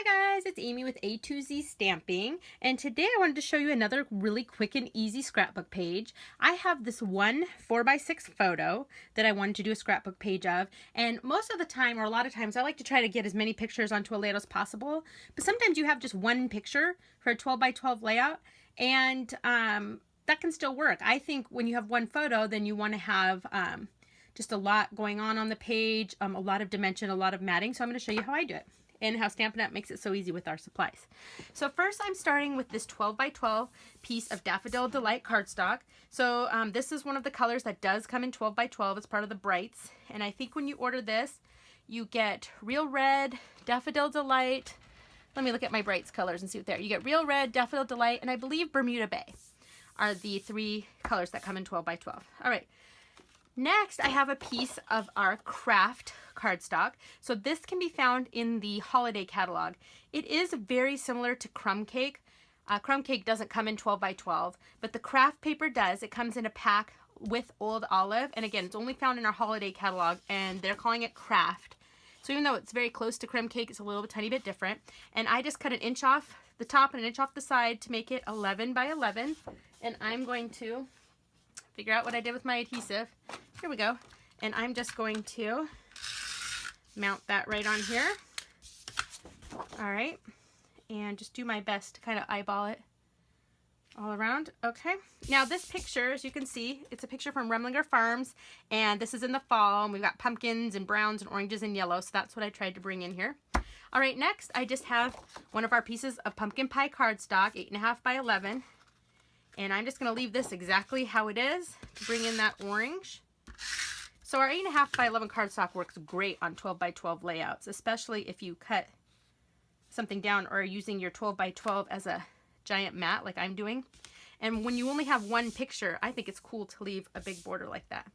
Hi guys, it's Amy with A to Z Stamping, and today I wanted to show you another really quick and easy scrapbook page. I have this one 4x6 photo that I wanted to do a scrapbook page of, and most of the time, or a lot of times, I like to try to get as many pictures onto a layout as possible, but sometimes you have just one picture for a 12x12 layout, and that can still work. I think when you have one photo, then you want to have just a lot going on the page, a lot of dimension, a lot of matting, so I'm going to show you how I do it and how Stampin' Up! Makes it so easy with our supplies. So first I'm starting with this 12x12 piece of Daffodil Delight cardstock. So this is one of the colors that does come in 12x12. It's part of the Brights. And I think when you order this, you get Real Red, Daffodil Delight. Let me look at my Brights colors and see what they're. You get Real Red, Daffodil Delight, and I believe Bermuda Bay are the three colors that come in 12x12. All right. Next, I have a piece of our craft cardstock. So this can be found in the holiday catalog. It is very similar to crumb cake. Crumb cake doesn't come in 12x12, but the craft paper does. It comes in a pack with Old Olive, and again, it's only found in our holiday catalog, and they're calling it craft. So even though it's very close to crumb cake, it's a little tiny bit different. And I just cut an inch off the top and an inch off the side to make it 11 by 11, and I'm going to figure out what I did with my adhesive. Here we go. And I'm just going to mount that right on here. All right. And just do my best to kind of eyeball it all around. Okay. Now this picture, as you can see, it's a picture from Remlinger Farms, and this is in the fall, and we've got pumpkins and browns and oranges and yellow, so that's what I tried to bring in here. All right, next I just have one of our pieces of pumpkin pie cardstock, 8.5 by 11. And I'm just going to leave this exactly how it is to bring in that orange. So our 8.5 by 11 cardstock works great on 12x12 layouts, especially if you cut something down or are using your 12x12 as a giant mat like I'm doing. And when you only have one picture, I think it's cool to leave a big border like that.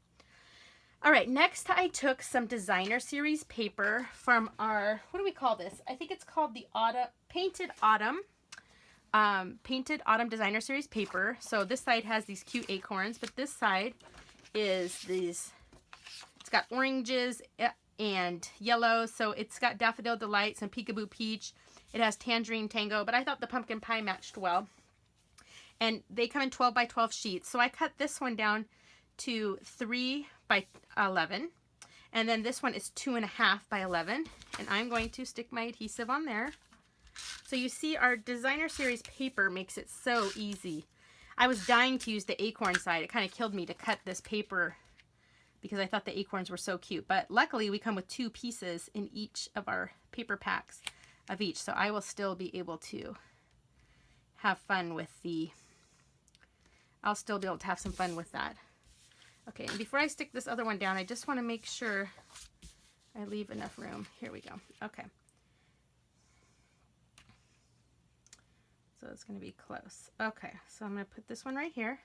All right, next I took some designer series paper from our, what do we call this? I think it's called the Painted Autumn Designer Series paper. So this side has these cute acorns, but this side is these, it's got oranges and yellow, so it's got Daffodil Delight, some Peekaboo Peach, it has Tangerine Tango, but I thought the pumpkin pie matched well. And they come in 12x12 sheets, so I cut this one down to 3 by 11, and then this one is 2.5 by 11, and I'm going to stick my adhesive on there. So you see our designer series paper makes it so easy. I was dying to use the acorn side. It kind of killed me to cut this paper because I thought the acorns were so cute. But luckily we come with 2 pieces in each of our paper packs of each. So I will still be able to have fun with I'll still be able to have some fun with that. Okay, and before I stick this other one down, I just want to make sure I leave enough room. Here we go. Okay. So it's going to be close. Okay, so I'm going to put this one right here.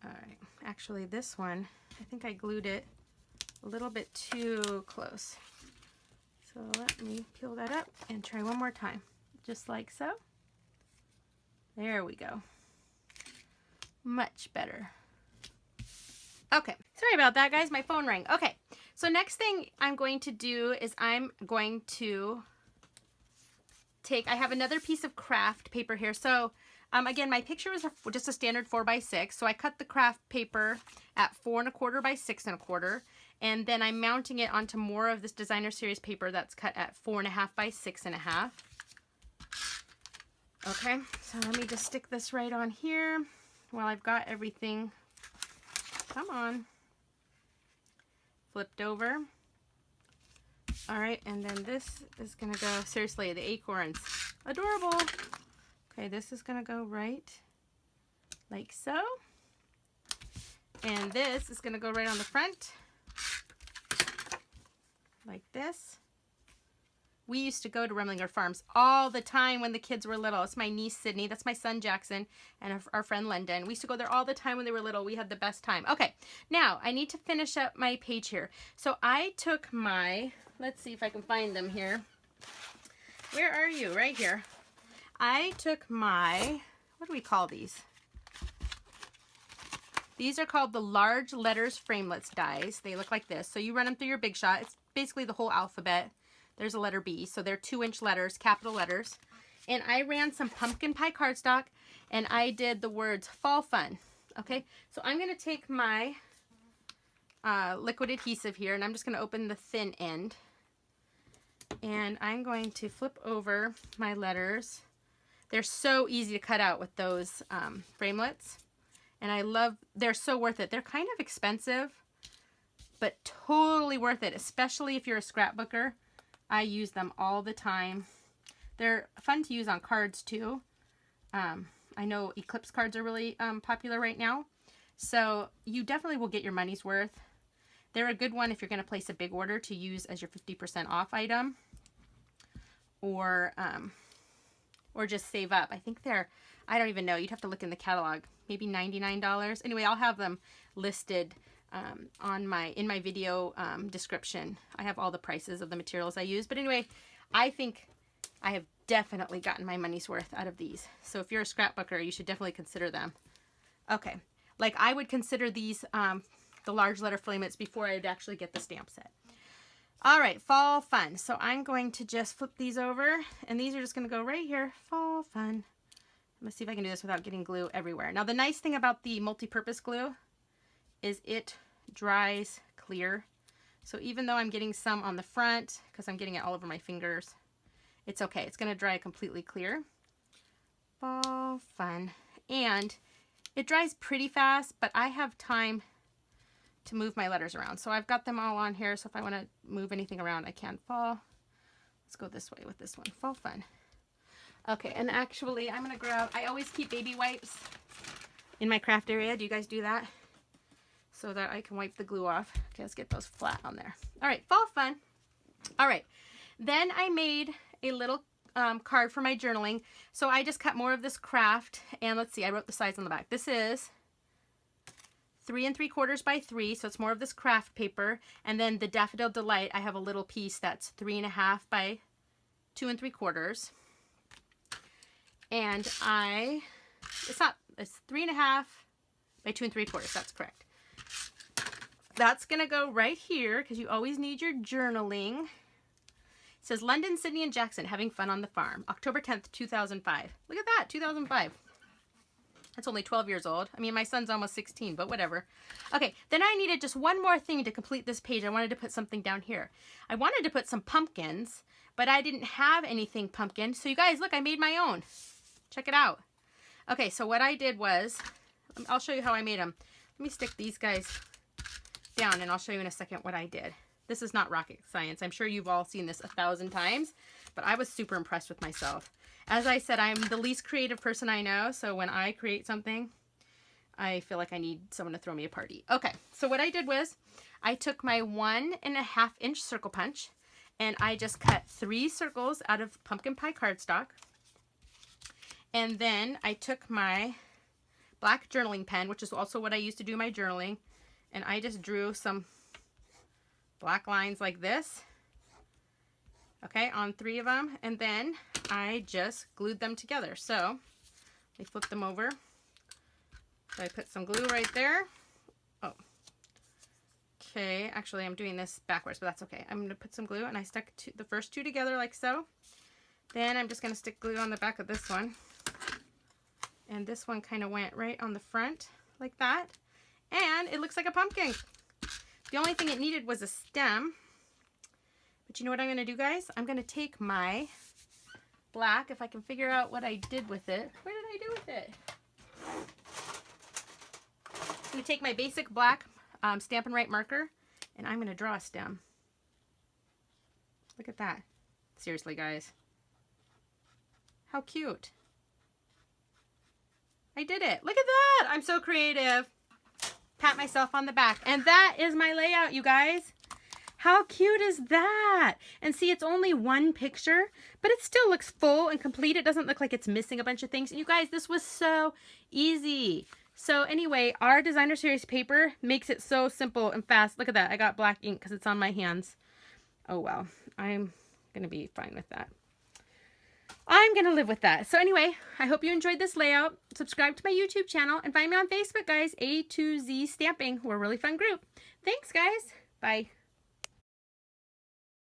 All right, actually this one, I think I glued it a little bit too close. So let me peel that up and try one more time, just like so. There we go. Much better. Okay, sorry about that, guys. My phone rang. Okay, so next thing I'm going to do is I'm going to I have another piece of craft paper here. So again, my picture is just a standard 4x6. So I cut the craft paper at 4.25 by 6.25. And then I'm mounting it onto more of this designer series paper that's cut at 4.5 by 6.5. Okay, so let me just stick this right on here while I've got everything, come on, flipped over. All right, and then this is gonna go, seriously, the acorns, adorable. Okay, this is gonna go right like so. And this is gonna go right on the front, like this. We used to go to Remlinger Farms all the time when the kids were little. It's my niece, Sydney. That's my son, Jackson, and our friend, London. We used to go there all the time when they were little. We had the best time. Okay, now I need to finish up my page here. So I took my, let's see if I can find them here. Where are you? Right here. I took my, what do we call these? These are called the large letters framelits dies. They look like this. So you run them through your Big Shot. It's basically the whole alphabet. There's a letter B. So they're 2-inch letters, capital letters. And I ran some pumpkin pie cardstock, and I did the words fall fun. Okay, so I'm going to take my liquid adhesive here, and I'm just going to open the thin end. And I'm going to flip over my letters. They're so easy to cut out with those framelits. And they're so worth it. They're kind of expensive, but totally worth it, especially if you're a scrapbooker. I use them all the time. They're fun to use on cards too. I know eclipse cards are really popular right now. So you definitely will get your money's worth. They're a good one if you're going to place a big order to use as your 50% off item. Or just save up. I think they're, I don't even know. You'd have to look in the catalog. Maybe $99. Anyway, I'll have them listed in my video description. I have all the prices of the materials I use. But anyway, I think I have definitely gotten my money's worth out of these. So if you're a scrapbooker, you should definitely consider them. Okay, like I would consider these the large letter flamelets before I'd actually get the stamp set. All right, fall fun. So I'm going to just flip these over, and these are just going to go right here. Fall fun. Let's see if I can do this without getting glue everywhere. Now the nice thing about the multi-purpose glue is it dries clear. So even though I'm getting some on the front, because I'm getting it all over my fingers, it's okay. It's going to dry completely clear. Fall fun. And it dries pretty fast, but I have time to move my letters around. So I've got them all on here, so if I want to move anything around, I can. Fall. Let's go this way with this one. Fall fun. Okay, and actually, I'm going to grab, I always keep baby wipes in my craft area. Do you guys do that? So that I can wipe the glue off. Okay, let's get those flat on there. All right, fall fun. All right, then I made a little card for my journaling. So I just cut more of this craft, and let's see, I wrote the size on the back. This is 3 3/4 by 3, so it's more of this craft paper. And then the Daffodil Delight, I have a little piece that's 3 1/2 by 2 3/4. And it's 3 1/2 by 2 3/4. That's correct. That's gonna go right here because you always need your journaling. It says London, Sydney, and Jackson having fun on the farm. October 10th, 2005. Look at that, 2005. That's only 12 years old. I mean, my son's almost 16, but whatever. Okay, then I needed just one more thing to complete this page. I wanted to put something down here. I wanted to put some pumpkins, but I didn't have anything pumpkin. So you guys, look, I made my own. Check it out. Okay, so what I did was, I'll show you how I made them. Let me stick these guys down, and I'll show you in a second what I did. This is not rocket science. I'm sure you've all seen this 1,000 times, but I was super impressed with myself. As I said, I'm the least creative person I know, so when I create something, I feel like I need someone to throw me a party. Okay, so what I did was, I took my 1 1/2 inch circle punch, and I just cut 3 circles out of pumpkin pie cardstock. And then I took my black journaling pen, which is also what I used to do my journaling, and I just drew some black lines like this, okay, on 3 of them, and then I just glued them together. So let me flip them over. So I put some glue right there. Oh, okay, actually I'm doing this backwards, but that's okay. I'm going to put some glue, and I stuck the first 2 together like so. Then I'm just going to stick glue on the back of this one. And this one kind of went right on the front like that. And it looks like a pumpkin. The only thing it needed was a stem. But you know what I'm going to do, guys? I'm going to take my black, if I can figure out what I did with it. What did I do with it? I'm going to take my basic black Stampin' Up marker, and I'm going to draw a stem. Look at that. Seriously, guys. How cute. I did it. Look at that. I'm so creative. Pat myself on the back. And that is my layout, you guys. How cute is that? And see, it's only one picture, but it still looks full and complete. It doesn't look like it's missing a bunch of things. And you guys, this was so easy. So anyway, our designer series paper makes it so simple and fast. Look at that. I got black ink because it's on my hands. Oh, well, I'm going to be fine with that. I'm going to live with that. So anyway, I hope you enjoyed this layout. Subscribe to my YouTube channel and find me on Facebook, guys. A to Z Stamping. We're a really fun group. Thanks, guys. Bye.